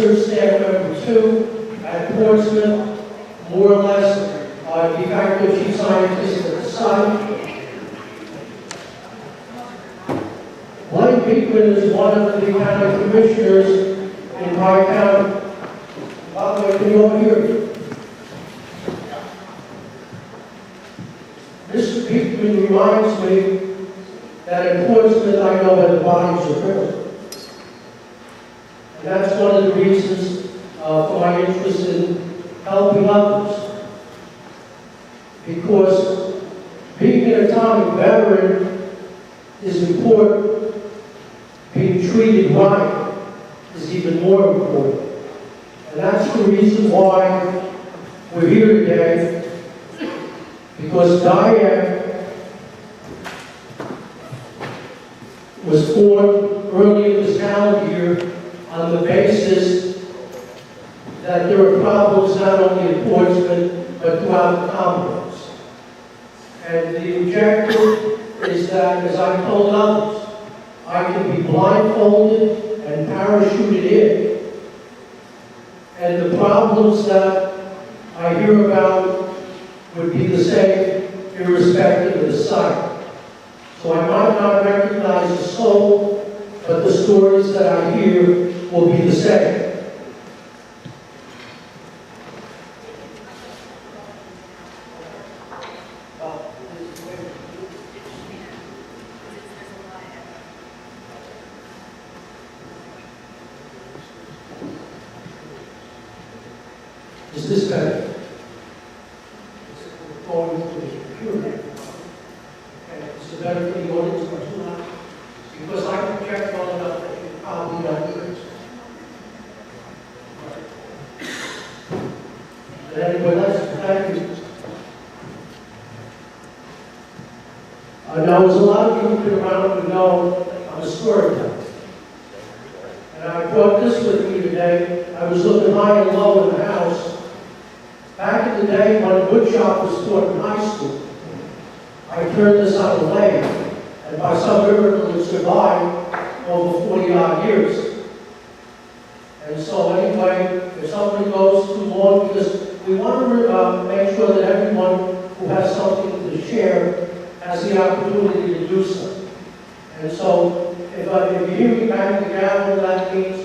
research staff member 2 at Portsmouth, more or less de facto chief scientist at the site. Blaine Beekman is one of the county commissioners in my county. By the way, can you all hear me? Mr. Beekman reminds me that in Portsmouth I know where the bodies are buried. And that's one of the reasons for my interest in helping others. Because being an atomic veteran is important. Being treated right is even more important. And that's the reason why we're here today. Because DEEOIC was formed early in this calendar year on the basis that there are problems not only in Portsmouth, but throughout the Commonwealth. And the objective is that, as I told others, I can be blindfolded and parachuted in, and the problems that I hear about would be the same, irrespective of the site. So I might not recognize the soul, but the stories that I hear will be the same. Is this better? Going to the computer. Okay, is it better for the audience or too loud? Because I can project well enough that you probably not hear it. But anyway, thank you. Now, there's a lot of you who've been around who know I'm a storyteller. And I brought this with me today. I was looking high and low in the house. Back in the day when woodshop was taught in high school, I turned this on a lathe, and by some miracle it survived over 40-odd years. And so anyway, if something goes too long, because we want to make sure that everyone who has something to share has the opportunity to do so. And so if you hear me bang the gavel, that means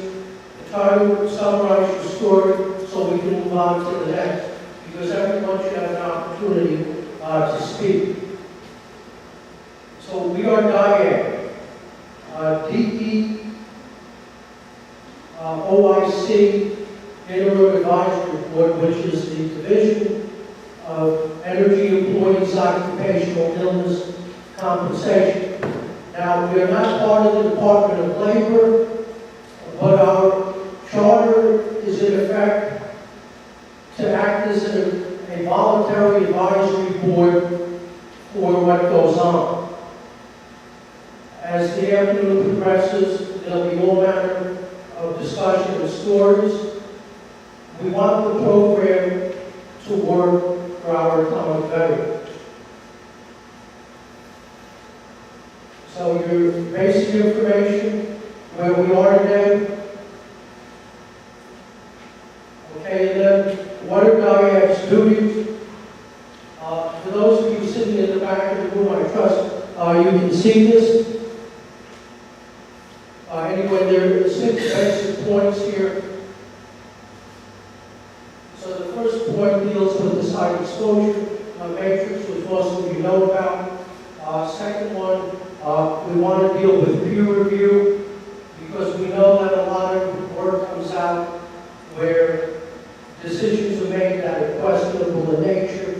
try to summarize your story so we can move on to the next. Because everyone should have an opportunity to speak. So we are DEEOIC, DEEOIC Interim Advisory Board, which is the Division of Energy Employees Occupational Illness Compensation. Now, we are not part of the Department of Labor, but our charter is in effect to act as a voluntary advisory board for what goes on. As the afternoon progresses, there'll be all manner of discussion and stories. We want the program to work for our atomic veterans. So your basic information, where we are today. Okay, and then what are DEEOIC's duties? For those of you sitting in the back of the room, I trust you can see this. Anyway, there are 6 basic points here. So the first point deals with the site exposure matrix, which most of you know about. Second one, we want to deal with peer review, because we know that a lot of work comes out where decisions are made that are questionable in nature.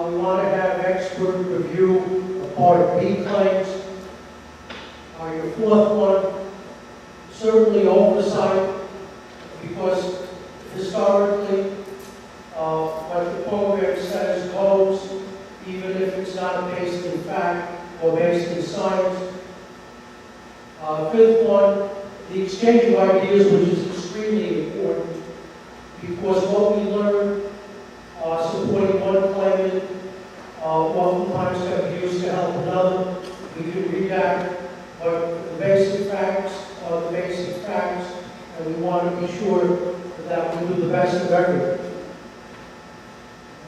We want to have expert review of Part B claims. Your fourth one, certainly oversight, because historically, what the program says goes, even if it's not based in fact or based in science. Fifth one, the exchange of ideas, which is extremely important, because what we learn supporting one claimant oftentimes can be used to help another. We can redact, but the basic facts are the basic facts, and we want to be sure that we do the best of everything.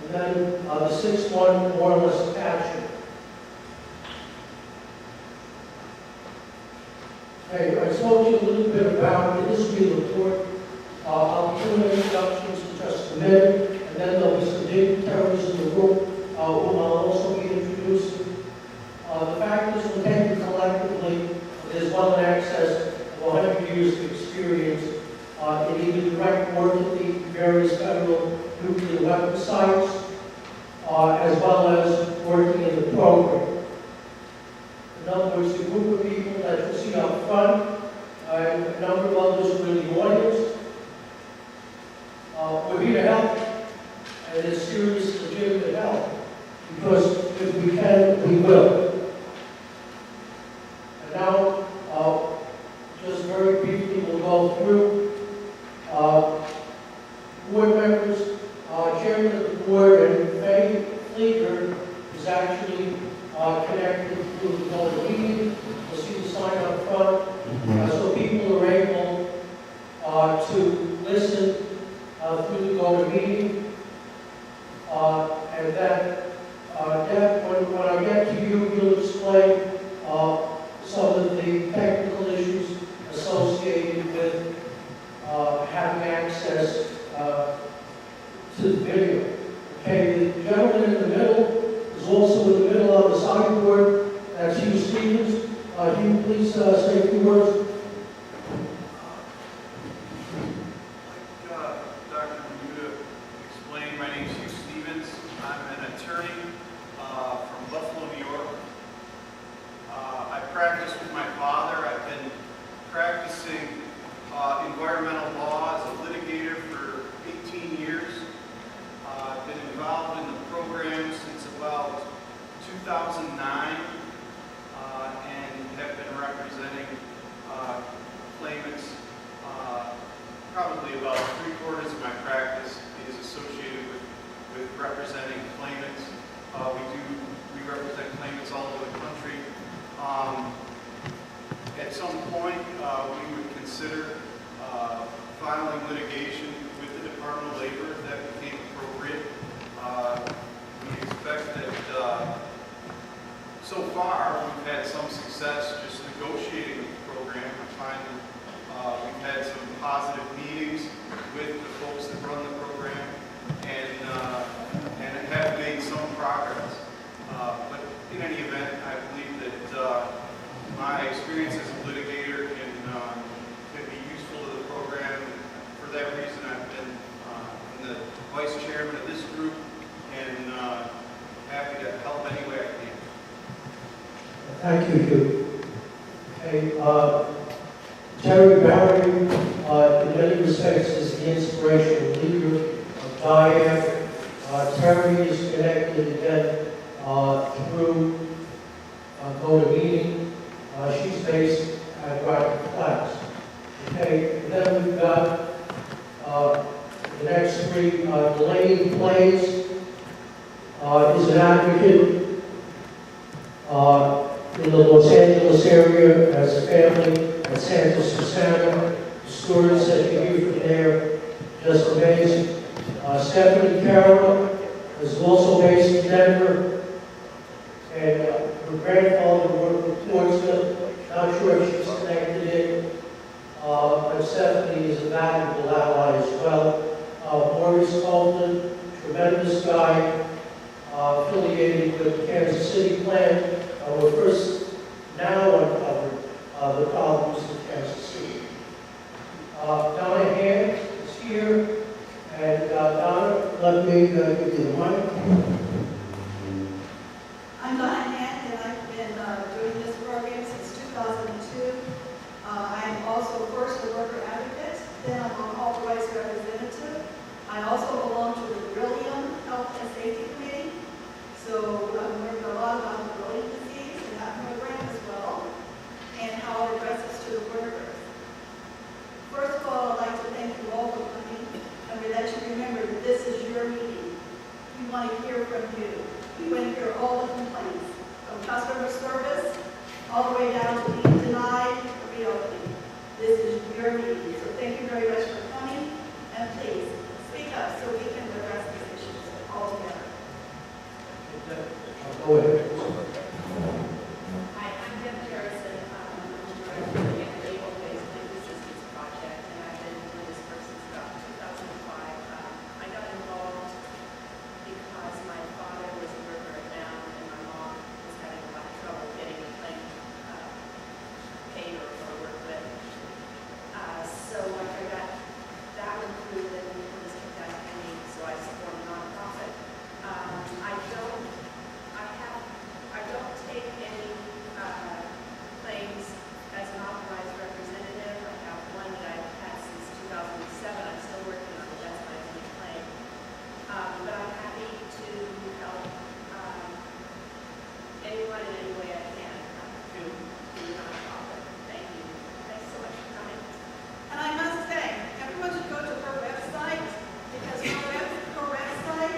And then the sixth one, more or less action. Okay, I spoke to you a little bit about the history of the report. I'll be doing introductions in just a minute, and then there'll be some dignitaries in the room whom I'll also be introducing. The fact is, we're taken collectively, there's well in excess of 100 years of experience in either direct work at the various federal nuclear weapon sites, as well as working in the program. In other words, the group of people that you see up front, and a number of others who are in the audience, we're here to help, and it's serious, legitimate help, because if we can, we will. And now, just very briefly, we'll go through board members, chairman of the board, and Faye Flieger is actually connected through the Golden Meeting. You'll see the sign up front, so people are able to listen through the Golden Meeting. And then, Deb, when I get to you, you'll explain some of the technical issues associated with having access to the video. Okay, the gentleman in the middle is also in the middle of the sideboard. That's Hugh Stevens. Hugh, please say a few words. Dr. Bermuda explained, my name is Hugh Stevens. I'm an attorney from Buffalo, New York. I practice with my father. I've been practicing environmental law as a litigator for 18 years. I've been involved in the program since about 2009 and have been representing claimants. Probably about 3/4 of my practice is associated with representing claimants. We represent claimants all over the country. At some point, we would consider filing litigation with the Department of Labor if that became appropriate. We expect that so far we've had some success just negotiating the program. I find we've had some positive meetings with the folks that run the program and have made some progress. But in any event, I believe that my experience as a litigator can be useful to the program. For that reason, I've been the vice chairman of this group and happy to help any way I can. Thank you, Hugh. Okay, Terry Barry, in many respects, is the inspirational leader of DEEOIC. Terry is connected again through GoToMeeting. She's based at Rocket Flats. Okay, and then we've got the next three. Delaney Plays is an advocate in the Los Angeles area as a family at Santa Susana. The stories that you hear from there, just amazing. Stephanie Carroll is also based in Denver, and her grandfather worked with Portsmouth. Not sure if she's connected in, but Stephanie is a valuable ally as well. Maurice Copeland, tremendous guy, affiliated with the Kansas City plant. We're first now uncovered the problems in Kansas City. Donna Hand is here, and Donna, let me give you the mic. I'm Donna Hand, and I've been doing this program since 2002. I'm also first a worker advocate, then I'm an authorized representative. I also belong to the Beryllium Health and Safety Committee, so I'm learning a lot about the Beryllium disease and that program as well, and how it addresses to the workers. First of all, I'd like to thank you all for coming, and we let you remember that this is your meeting. We want to hear from you. We want to hear all the complaints, from customer service all the way down to being denied or reopening. This is your meeting, so thank you very much for coming, and please, speak up so we can address these issues all together. Go ahead. Hi, I'm Deb Harrison. I'm director of the DEEOIC Interim Assistance Project, and I've been doing this for since about 2005. I got involved because my father was a worker at Down, and my mom was having a lot of trouble getting a claim paid or work with. So once I got that one through, then it was kicked out to me, so I formed a nonprofit. I don't take any claims as an authorized representative. I have one that I've had since 2007. I'm still working on it. That's my only claim. But I'm happy to help anyone in any way I can through the nonprofit. Thank you. Thanks so much for coming. And I must say, everyone should go to her website, because her website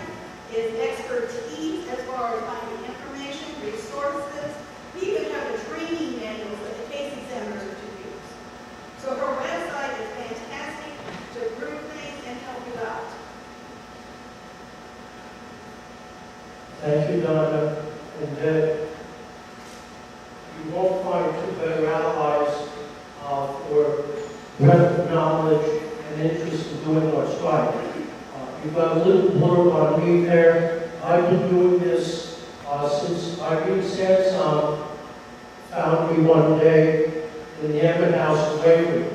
is expertise as far as finding information, resources. We even have the training manuals that the Casey Centers are to use. So her website is fantastic to group things and help you out. Thank you, Donna. And you won't find two better allies for breadth of knowledge and interest in doing what's right. You've got a little blurb on me there. I've been doing this since Irene Sansom found me one day in the Emmett House in Waverly.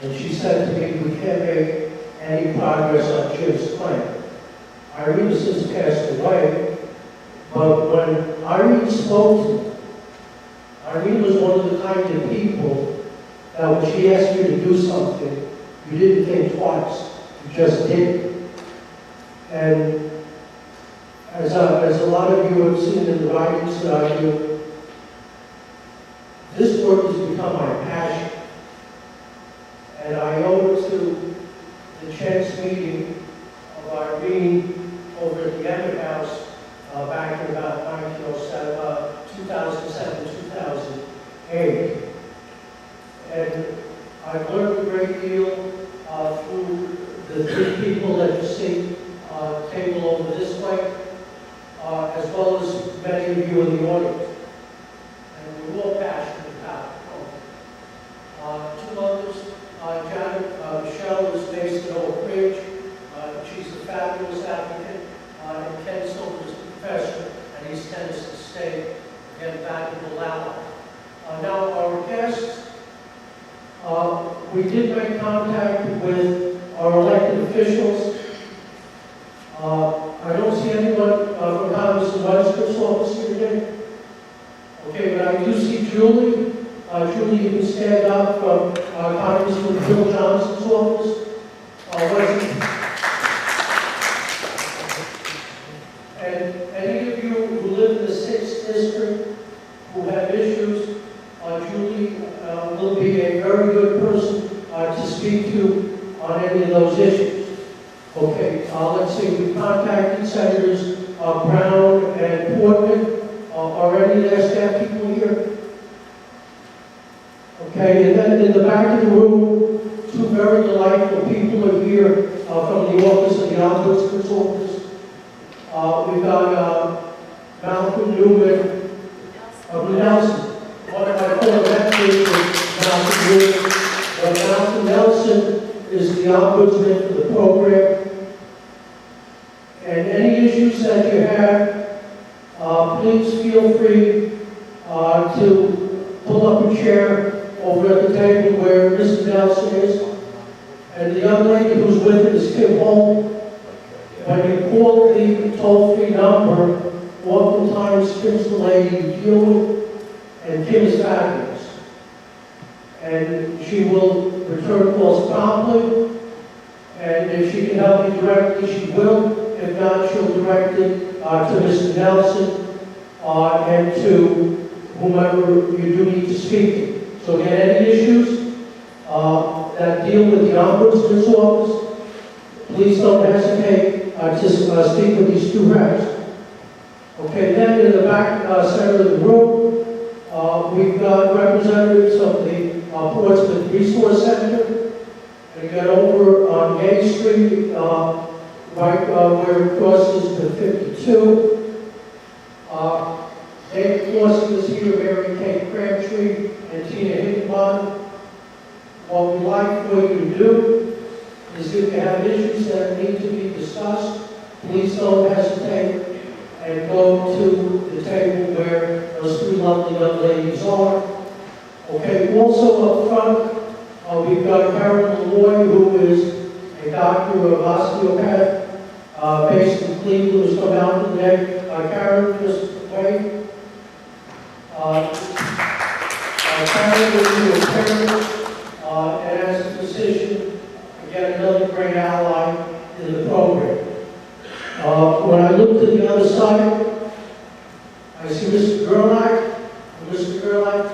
And she said to me, we can't make any progress on Jim's claim. Irene has since passed away, but when Irene spoke to me, Irene was one of the kind of people that when she asked you to do something, you didn't think twice, you just did. And as a lot of you have seen in the writings that I do, this work has become my passion. And I owe it to the chance meeting of Irene over at the Emmett House back in about 2007, 2008. And I've learned a great deal through the three people that you see table over this way, as well as many of you in the audience. And we're all passionate about it. Two others, Janet Michelle is based in Oak Ridge. She's a fabulous advocate. And Ken Silver is the professor at East Tennessee State. Again, valuable ally. Now, our guests, we did make contact with our elected officials. I don't see anyone from Congressman Webster's office here today. Okay, but I do see Julie. Julie, you can stand up from Congressman Bill Johnson's office. And any of you who live in the 6th District who have issues, Julie will be a very good person to speak to on any of those issues. Okay, let's see, we contacted Senators Brown and Portman. Are any of their staff people here? Okay, and then in the back of the room, two very delightful people are here from the office of the Ombudsman's office. We've got Malcolm Newman, Nelson. One of my former mentors is Malcolm Newman. Malcolm Nelson is the Ombudsman for the program. And any issues that you have, please feel free to pull up a chair over at the table where Mrs. Nelson is. And the young lady who's with it is Kim Holm. When you call the toll-free number, oftentimes Kim's the lady you deal with, and Kim is fabulous. And she will return calls promptly, and if she can help you directly, she will. If not, she'll direct it to Mr. Nelson and to whomever you do need to speak to. So again, any issues that deal with the Ombudsman's office, please don't hesitate to speak with these two reps. Okay, then in the back center of the room, we've got representatives of the Portsmouth Resource Center. And get over on Gay Street, right where it crosses the 52. Dave Clausen is here, Mary Kay Crabtree, and Tina Higginbottom. What we'd like for you to do is if you have issues that need to be discussed, please don't hesitate and go to the table where those three lovely young ladies are. Okay, also up front, we've got Karen Malloy, who is a doctor of osteopath, based in Cleveland, who's come out today. Karen, just wait. Karen will be a parent, and as a physician, again, another great ally in the program. When I look to the other side, I see Mr. Gerlach. Mr. Gerlach,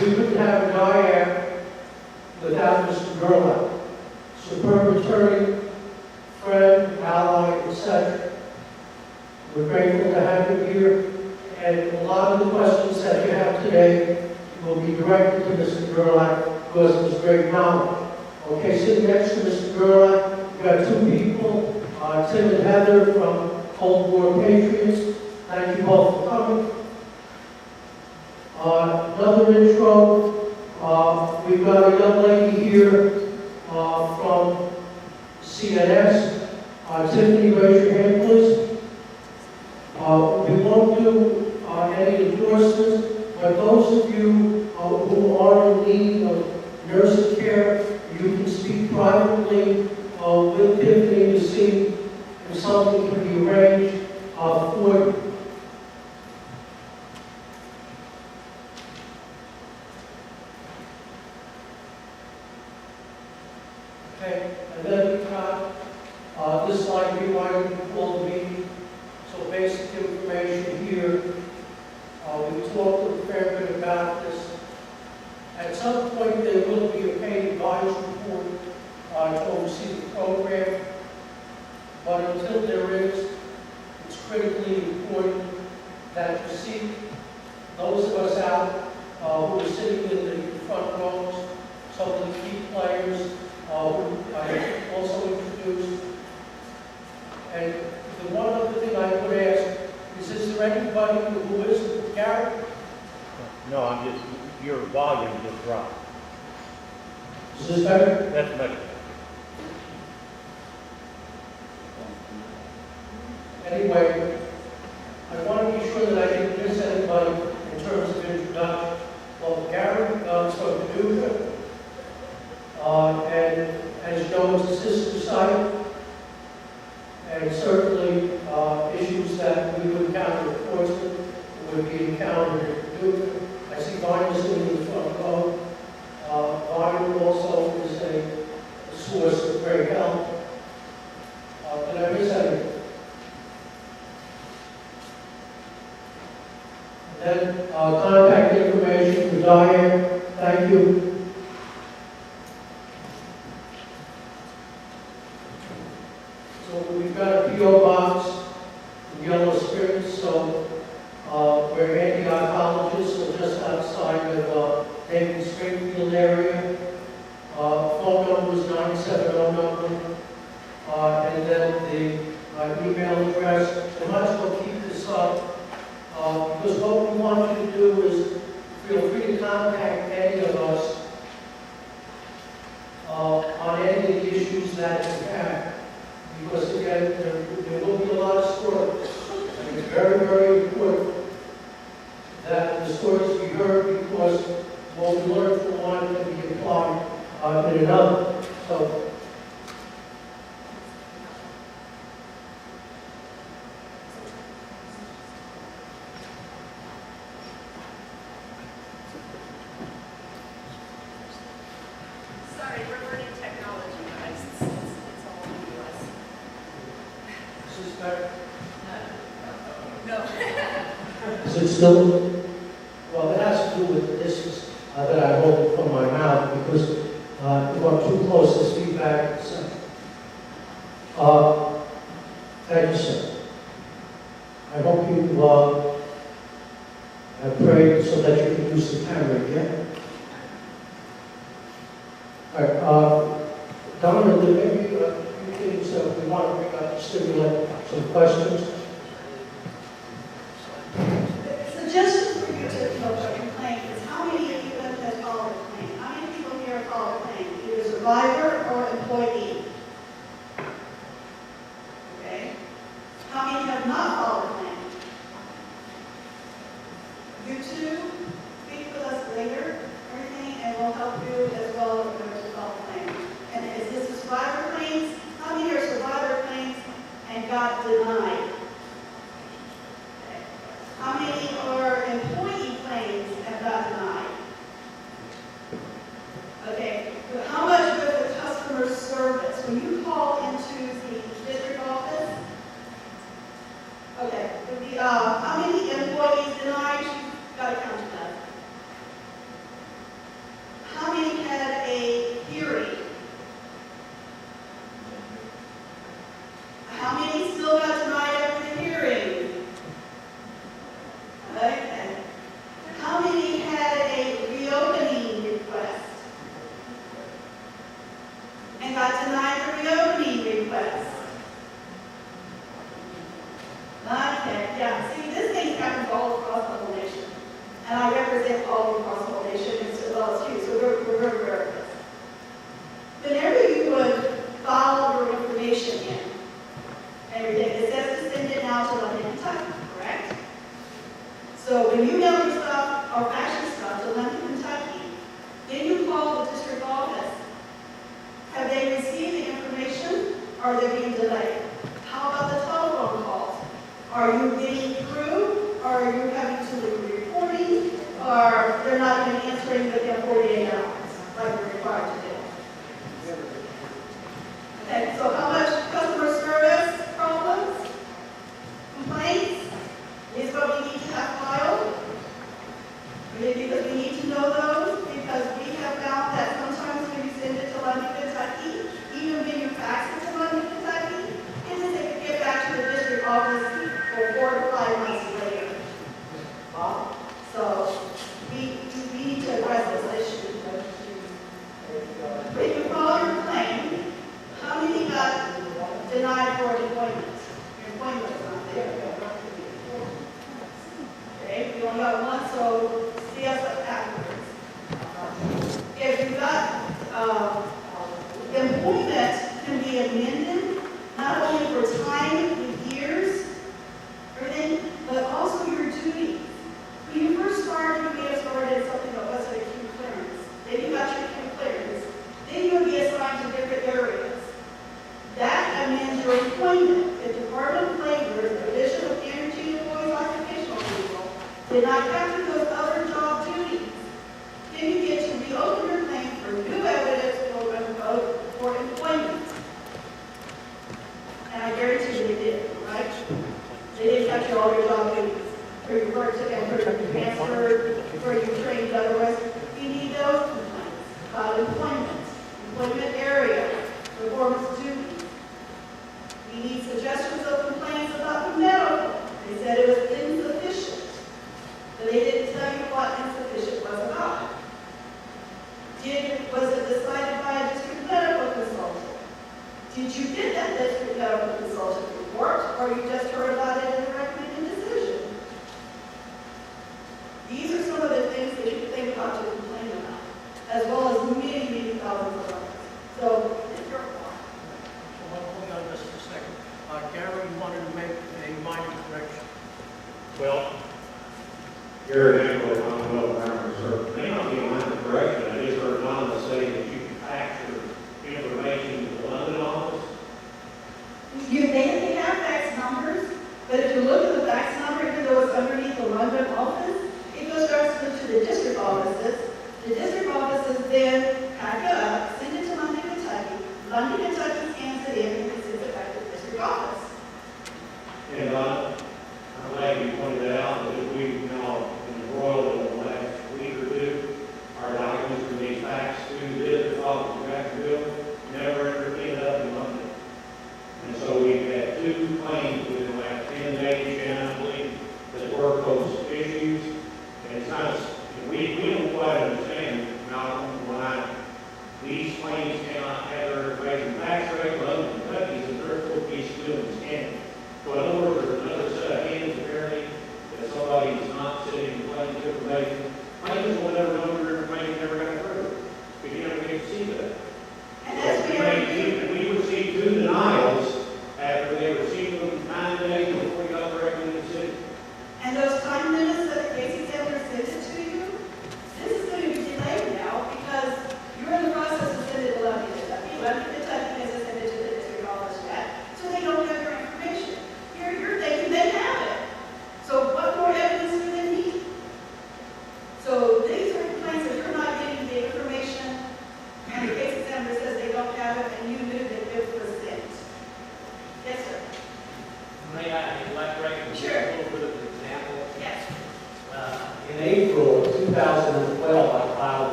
we wouldn't have a DIAC without Mr. Gerlach. Superb attorney, friend, ally, etc. We're grateful to have you here, and a lot of the questions that you have today will be directed to Mr. Gerlach because of his great knowledge. Okay, sitting next to Mr. Gerlach, we've got two people, Tim and Heather from Cold War Patriots. Thank you both for coming. Another intro, we've got a young lady here from CNS. Tiffany, raise your hand, please. We won't do any endorsements, but those of you who are in need of nursing care, you can speak privately with Tiffany to see if something can be arranged for you. Okay, and then we've got this slide rewinding before the meeting. So basic information here. We talked a fair bit about this. At some point there will be a paid advice report to oversee the program. But until there is, it's critically important that you seek those of us out who are sitting in the front rows, some of the key players who I also introduced. And the one other thing I would ask is there anybody who is Gary? No, your volume just dropped. Is this better? That's much better. Anyway, I want to be sure that I didn't miss anybody in terms of introduction. Well, Gary is from Paducah, and as you know, it's a sister site, and certainly issues that we would encounter at Portsmouth would be encountered at Paducah. I see Vine sitting in the front row. Vine also is a source of great help. Did I miss anything? Then contact information for Diane. Thank you. So we've got a P.O. box in Yellow Springs, so we're anti-oncologists, so just outside of David Springfield area. Phone number is 970 number. And then the email address. I might as well keep this up. Because what we want you to do is feel free to contact any of us on any of the issues that you have. Because again, there will be a lot of stories. And it's very, very important that the stories be heard because what we learn from one can be applied in another. So, Sorry, we're learning technology, guys. It's all new to us. this is better. No. Is it still? Well, it has to do with the distance that I hold from my mouth because if I'm too close, this feedback. Thank you, sir. I hope you yeah? All right, Donna, maybe you can, so we want to bring up, stimulate some questions. Suggestions for you to know about complaint is how many of you have filed a claim? How many people here have filed a claim, either survivor or employee? Okay. How many have not filed a claim? You two, speak with us later, everything, and we'll help you as well if you're to file a claim. And is this a survivor claims? How many are survivor claims and got denied? How many are employee claims and got denied? Okay, but how much with the customer service? When you call into the district office, okay, how many employees denied? You've got to count that. How many had a hearing? How many still got denied after the hearing? Okay. How many had a reopening request? And got denied the reopening request? Okay, yeah. See, this thing happens all across the whole nation. And I represent all across the whole nation as well as you, so we're very aware of this. Whenever you would file your information in, everything, it says to send it now to London, Kentucky, correct? So when you mail your stuff or fax your stuff to London, Kentucky, then you call the district office. Have they received the information or are they being delayed? How about the telephone calls? Are you getting through or are you having to do reporting or they're not even answering within 48 hours like we're required to do? Okay, so how much customer service problems, complaints is what we need to have filed? Because we need to know those, because we have found that sometimes when you send it to London, Kentucky, even when you fax it to London, Kentucky, it doesn't get back to the district office for 4 to 5 months later. So we need to address this issue. When you file your claim, how many got denied for employment? Your employment is not there. Okay, we only got one, so see us afterwards. If you got employment can be amended, not only for time with years, everything, but also your duties. When you first started, you may have started something that wasn't a Q clearance. Then you got your Q clearance. Then you'll be assigned to different areas. That amends your employment. The Department of Labor, the Division of Energy and Employees Occupational Legal, did not capture those other job duties. Then you get to reopen your claim for new evidence for employment. And I guarantee you they did, right? They didn't capture all your job duties. For your work to enter, transferred, for your trained otherwise. We need those complaints about employment area, performance duties. We need suggestions of complaints about the medical. They said it was insufficient, but they didn't tell you what insufficient was about. Was it decided by a district medical consultant? Did you get that district medical consultant report, or you just heard about it in a recommended decision? These are some of the things that you can think about to complain about, as well as many, many thousands of others. So, it's your fault. Hold on just a second. Gary wanted to make a minor correction. Well, Gary Angelo, Commonwealth Farmer Service. May not be a minor correction. I just heard Donna say that you can fax your information to the London office. They have fax numbers, but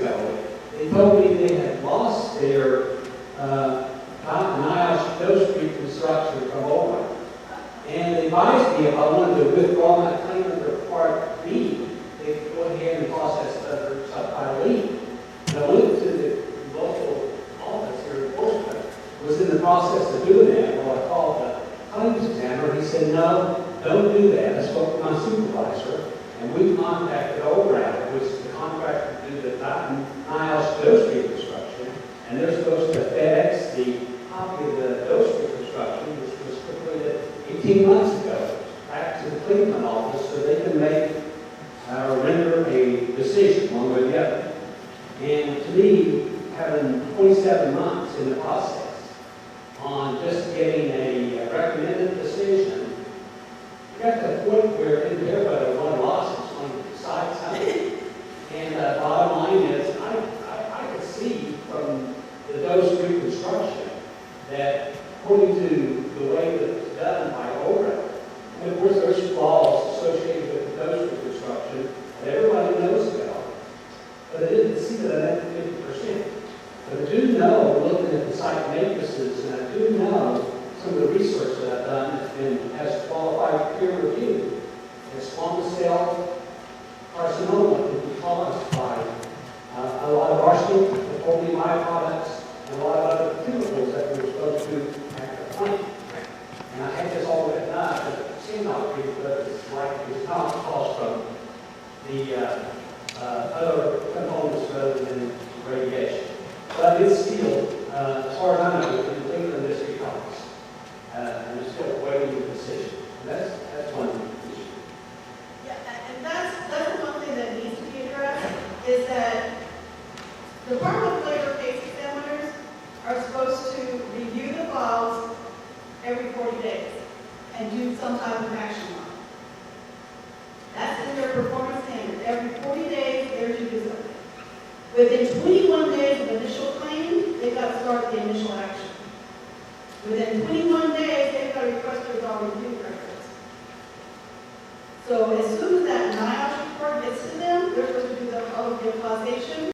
ago, they told me they had lost their NIOSH dose reconstruction from Oregon. And they advised me if I wanted to withdraw my claim under Part B, they could go ahead and process it under Subtitle E. And I went to the local office here in Portsmouth, was in the process of doing that. Well, I called the claims examiner, he said, no, don't do that. I spoke to my supervisor, and we contacted ORAD, which is the contractor to do the NIOSH dose reconstruction, and they're supposed to FedEx the copy of the dose reconstruction, which was completed 18 months ago, back to the Cleveland office so they can make or render a decision one way or the other. And to me, having 27 months in the process on just getting a recommended decision, you got to the point where it didn't care whether one loss was going to decide something. And bottom line is, I could see from the dose reconstruction that according to the way that it's done by ORA, and of course there's flaws associated with the dose reconstruction that everybody knows about, but I didn't see that at 50%. But I do know, looking at the site matrices, and I do know some of the research that I've done has qualified peer review. That squamous cell carcinoma can be caused by a lot of arsenic, petroleum byproducts, and a lot of other chemicals that we're supposed to at the plant. And I had this all written up, but it seemed not pretty, but it's like it's not caused from the other components rather than radiation. But it's still, as far as I know, in Cleveland District Office, and it's still waiting the decision. And that's one issue. Yeah, and that's one thing that needs to be addressed, is that the Department of Labor case examiners are supposed to review the files every 40 days and do some type of action on it. That's in their performance standard. Every 40 days, they're to do something. Within 21 days of initial claim, they've got to start the initial action. Within 21 days, they've got to request their dog review records. So as soon as that NIOSH report gets to them, they're supposed to do the causation